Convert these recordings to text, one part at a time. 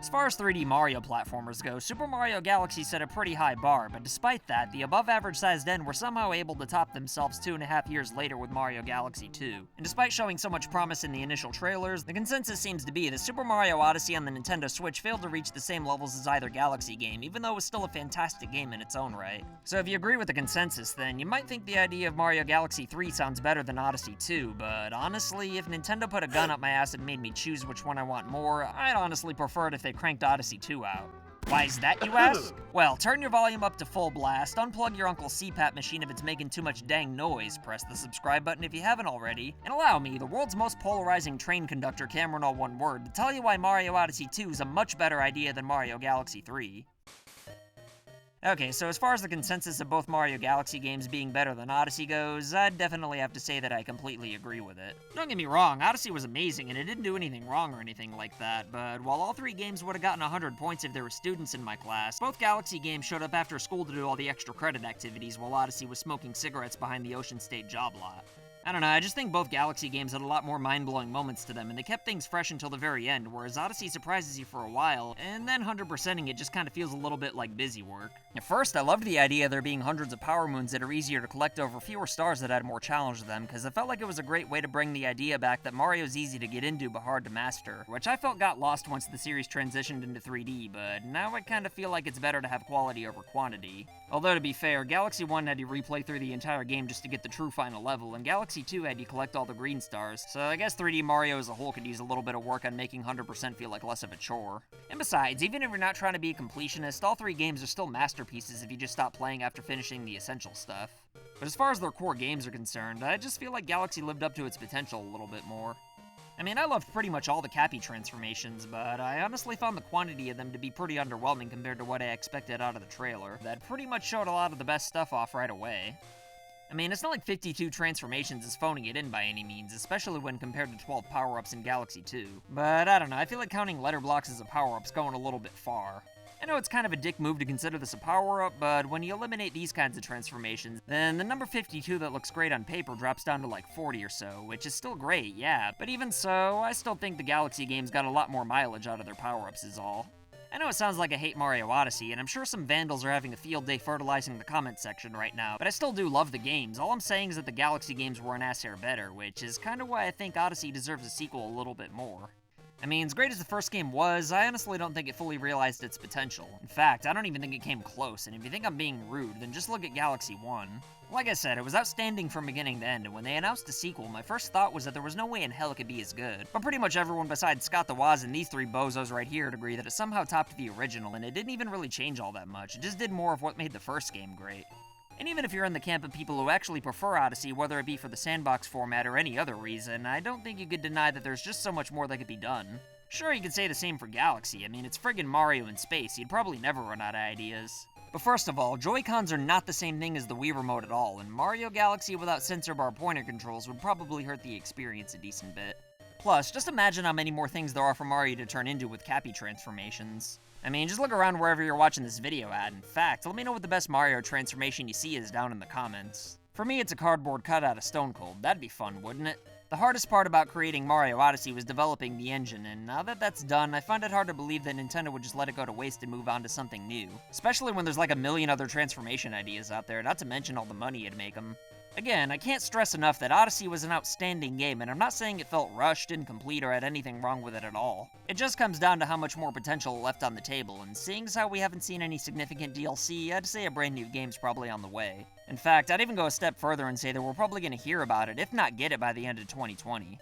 As far as 3D Mario platformers go, Super Mario Galaxy set a pretty high bar, but despite that, the above-average sized end were somehow able to top themselves 2.5 years later with Mario Galaxy II. And despite showing so much promise in the initial trailers, the consensus seems to be that Super Mario Odyssey on the Nintendo Switch failed to reach the same levels as either Galaxy game, even though it was still a fantastic game in its own right. So if you agree with the consensus, then you might think the idea of Mario Galaxy 3 sounds better than Odyssey 2, but honestly, if Nintendo put a gun up my ass and made me choose which one I want more, I'd honestly prefer it if they cranked Odyssey 2 out. Why is that, you ask? Well, turn your volume up to full blast, unplug your uncle's CPAP machine if it's making too much dang noise, press the subscribe button if you haven't already, and allow me, the world's most polarizing train conductor, CameronAllOneWord, to tell you why Mario Odyssey 2 is a much better idea than Mario Galaxy 3. Okay, so as far as the consensus of both Mario Galaxy games being better than Odyssey goes, I'd definitely have to say that I completely agree with it. Don't get me wrong, Odyssey was amazing and it didn't do anything wrong or anything like that, but while all three games would have gotten 100 points if there were students in my class, both Galaxy games showed up after school to do all the extra credit activities while Odyssey was smoking cigarettes behind the Ocean State job lot. I don't know, I just think both Galaxy games had a lot more mind-blowing moments to them, and they kept things fresh until the very end, whereas Odyssey surprises you for a while, and then 100%ing it just kind of feels a little bit like busy work. At first, I loved the idea of there being hundreds of power moons that are easier to collect over fewer stars that had more challenge to them, because I felt like it was a great way to bring the idea back that Mario's easy to get into but hard to master, which I felt got lost once the series transitioned into 3D, but now I kind of feel like it's better to have quality over quantity. Although to be fair, Galaxy 1 had you replay through the entire game just to get the true final level, and Galaxy 2 had you collect all the green stars, so I guess 3D Mario as a whole could use a little bit of work on making 100% feel like less of a chore. And besides, even if you're not trying to be a completionist, all three games are still masterpieces if you just stop playing after finishing the essential stuff. But as far as their core games are concerned, I just feel like Galaxy lived up to its potential a little bit more. I mean, I loved pretty much all the Cappy transformations, but I honestly found the quantity of them to be pretty underwhelming compared to what I expected out of the trailer. That pretty much showed a lot of the best stuff off right away. I mean, it's not like 52 transformations is phoning it in by any means, especially when compared to 12 power-ups in Galaxy 2. But I don't know, I feel like counting letter blocks as a power-up's going a little bit far. I know it's kind of a dick move to consider this a power-up, but when you eliminate these kinds of transformations, then the number 52 that looks great on paper drops down to like 40 or so, which is still great, yeah, but even so, I still think the Galaxy games got a lot more mileage out of their power-ups is all. I know it sounds like I hate Mario Odyssey, and I'm sure some vandals are having a field day fertilizing the comment section right now, but I still do love the games. All I'm saying is that the Galaxy games were an ass hair better, which is kind of why I think Odyssey deserves a sequel a little bit more. I mean, as great as the first game was, I honestly don't think it fully realized its potential. In fact, I don't even think it came close, and if you think I'm being rude, then just look at Galaxy 1. Like I said, it was outstanding from beginning to end, and when they announced a sequel, my first thought was that there was no way in hell it could be as good. But pretty much everyone besides Scott the Woz and these three bozos right here would agree that it somehow topped the original, and it didn't even really change all that much, it just did more of what made the first game great. And even if you're in the camp of people who actually prefer Odyssey, whether it be for the sandbox format or any other reason, I don't think you could deny that there's just so much more that could be done. Sure, you could say the same for Galaxy. I mean, it's friggin' Mario in space. You'd probably never run out of ideas. But first of all, Joy-Cons are not the same thing as the Wii Remote at all, and Mario Galaxy without sensor bar pointer controls would probably hurt the experience a decent bit. Plus, just imagine how many more things there are for Mario to turn into with Cappy transformations. I mean, just look around wherever you're watching this video at. In fact, let me know what the best Mario transformation you see is down in the comments. For me, it's a cardboard cutout of Stone Cold. That'd be fun, wouldn't it? The hardest part about creating Mario Odyssey was developing the engine, and now that that's done, I find it hard to believe that Nintendo would just let it go to waste and move on to something new. Especially when there's like a million other transformation ideas out there, not to mention all the money it'd make them. Again, I can't stress enough that Odyssey was an outstanding game, and I'm not saying it felt rushed, incomplete, or had anything wrong with it at all. It just comes down to how much more potential left on the table, and seeing as how we haven't seen any significant DLC, I'd say a brand new game's probably on the way. In fact, I'd even go a step further and say that we're probably going to hear about it, if not get it by the end of 2020.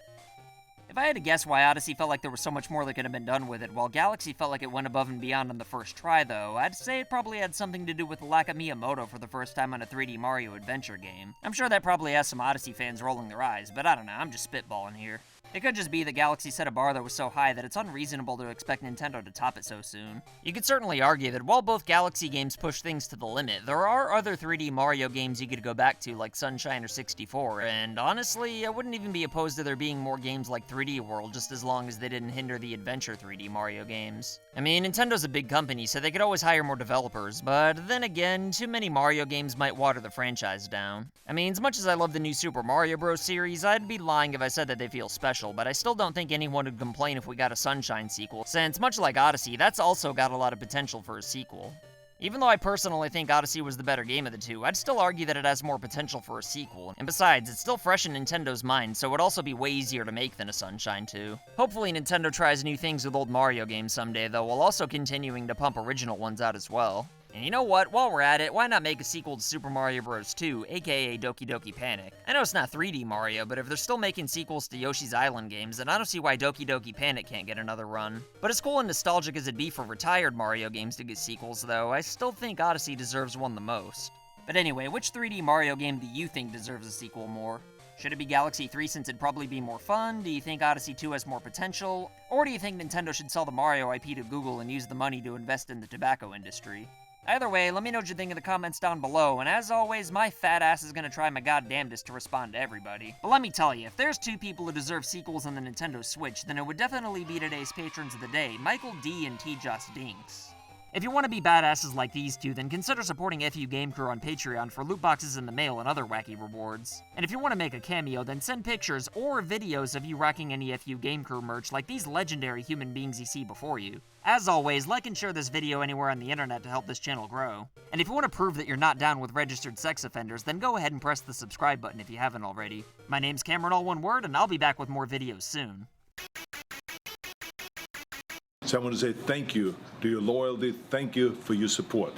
If I had to guess why Odyssey felt like there was so much more that could have been done with it, while Galaxy felt like it went above and beyond on the first try though, I'd say it probably had something to do with the lack of Miyamoto for the first time on a 3D Mario adventure game. I'm sure that probably has some Odyssey fans rolling their eyes, but I don't know, I'm just spitballing here. It could just be that Galaxy set a bar that was so high that it's unreasonable to expect Nintendo to top it so soon. You could certainly argue that while both Galaxy games push things to the limit, there are other 3D Mario games you could go back to like Sunshine or 64, and honestly, I wouldn't even be opposed to there being more games like 3D World just as long as they didn't hinder the adventure 3D Mario games. I mean, Nintendo's a big company, so they could always hire more developers, but then again, too many Mario games might water the franchise down. I mean, as much as I love the new Super Mario Bros. Series, I'd be lying if I said that they feel special potential, but I still don't think anyone would complain if we got a Sunshine sequel, since much like Odyssey, that's also got a lot of potential for a sequel. Even though I personally think Odyssey was the better game of the two, I'd still argue that it has more potential for a sequel, and besides, it's still fresh in Nintendo's mind, so it would also be way easier to make than a Sunshine 2. Hopefully Nintendo tries new things with old Mario games someday, though, while also continuing to pump original ones out as well. And you know what, while we're at it, why not make a sequel to Super Mario Bros. 2, aka Doki Doki Panic? I know it's not 3D Mario, but if they're still making sequels to Yoshi's Island games, then I don't see why Doki Doki Panic can't get another run. But as cool and nostalgic as it'd be for retired Mario games to get sequels, though, I still think Odyssey deserves one the most. But anyway, which 3D Mario game do you think deserves a sequel more? Should it be Galaxy 3 since it'd probably be more fun? Do you think Odyssey 2 has more potential? Or do you think Nintendo should sell the Mario IP to Google and use the money to invest in the tobacco industry? Either way, let me know what you think in the comments down below, and as always, my fat ass is gonna try my goddamnedest to respond to everybody. But let me tell you, if there's two people who deserve sequels on the Nintendo Switch, then it would definitely be today's patrons of the day, Michael D and T-Just Dinks. If you want to be badasses like these two, then consider supporting FU Game Crew on Patreon for loot boxes in the mail and other wacky rewards. And if you want to make a cameo, then send pictures or videos of you rocking any FU Game Crew merch like these legendary human beings you see before you. As always, like and share this video anywhere on the internet to help this channel grow. And if you want to prove that you're not down with registered sex offenders, then go ahead and press the subscribe button if you haven't already. My name's CameronAllOneWord, and I'll be back with more videos soon. So I want to say thank you to your loyalty, thank you for your support.